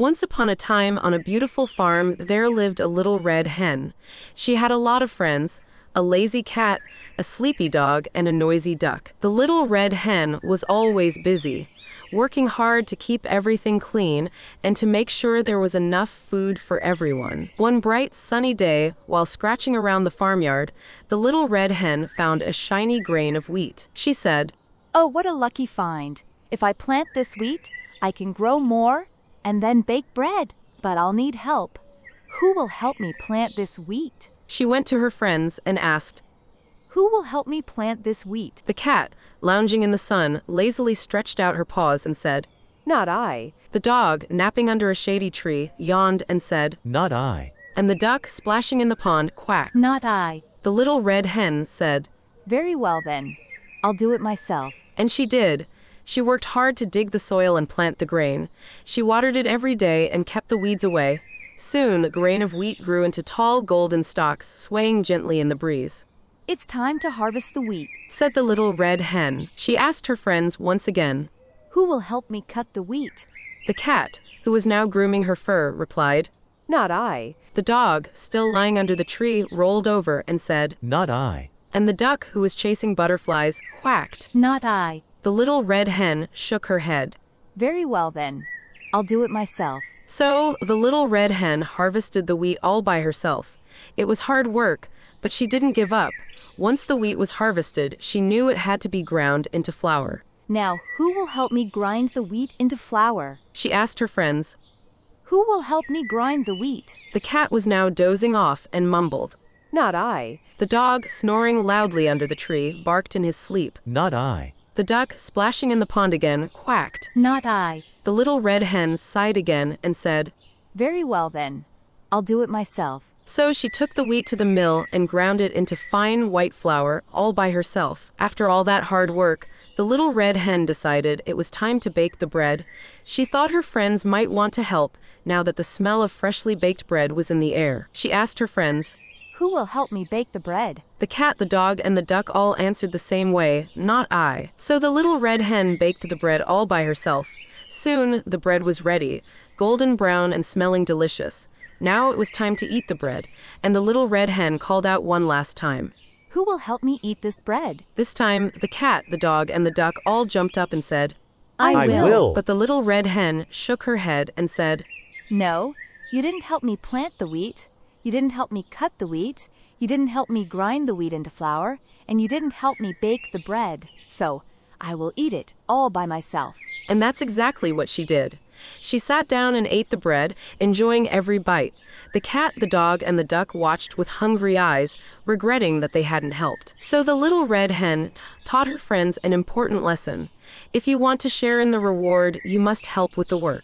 Once upon a time, on a beautiful farm, there lived a little red hen. She had a lot of friends, a lazy cat, a sleepy dog, and a noisy duck. The little red hen was always busy, working hard to keep everything clean and to make sure there was enough food for everyone. One bright, sunny day, while scratching around the farmyard, the little red hen found a shiny grain of wheat. She said, "Oh, what a lucky find. If I plant this wheat, I can grow more and then bake bread. But I'll need help. Who will help me plant this wheat?" She went to her friends and asked, "Who will help me plant this wheat?" The cat, lounging in the sun, lazily stretched out her paws and said, "Not I." The dog, napping under a shady tree, yawned and said, "Not I." And the duck, splashing in the pond, quacked. "Not I." The little red hen said, "Very well then. I'll do it myself." And she did. She worked hard to dig the soil and plant the grain. She watered it every day and kept the weeds away. Soon, the grain of wheat grew into tall golden stalks, swaying gently in the breeze. "It's time to harvest the wheat," said the little red hen. She asked her friends once again. "Who will help me cut the wheat?" The cat, who was now grooming her fur, replied. "Not I." The dog, still lying under the tree, rolled over and said, "Not I." And the duck, who was chasing butterflies, quacked. "Not I." The little red hen shook her head. "Very well then. I'll do it myself." So, the little red hen harvested the wheat all by herself. It was hard work, but she didn't give up. Once the wheat was harvested, she knew it had to be ground into flour. "Now, who will help me grind the wheat into flour?" She asked her friends. "Who will help me grind the wheat?" The cat was now dozing off and mumbled. "Not I." The dog, snoring loudly under the tree, barked in his sleep. "Not I." The duck, splashing in the pond again, quacked. "Not I." The little red hen sighed again and said, "Very well then. I'll do it myself." So she took the wheat to the mill and ground it into fine white flour all by herself. After all that hard work, the little red hen decided it was time to bake the bread. She thought her friends might want to help now that the smell of freshly baked bread was in the air. She asked her friends, "Who will help me bake the bread?" The cat, the dog, and the duck all answered the same way, "Not I." So the little red hen baked the bread all by herself. Soon the bread was ready, golden brown and smelling delicious. Now it was time to eat the bread, and the little red hen called out one last time. "Who will help me eat this bread?" This time, the cat, the dog, and the duck all jumped up and said, I will. But the little red hen shook her head and said, "No, you didn't help me plant the wheat. You didn't help me cut the wheat. You didn't help me grind the wheat into flour. And you didn't help me bake the bread. So I will eat it all by myself." And that's exactly what she did. She sat down and ate the bread, enjoying every bite. The cat, the dog, and the duck watched with hungry eyes, regretting that they hadn't helped. So the little red hen taught her friends an important lesson. If you want to share in the reward, you must help with the work.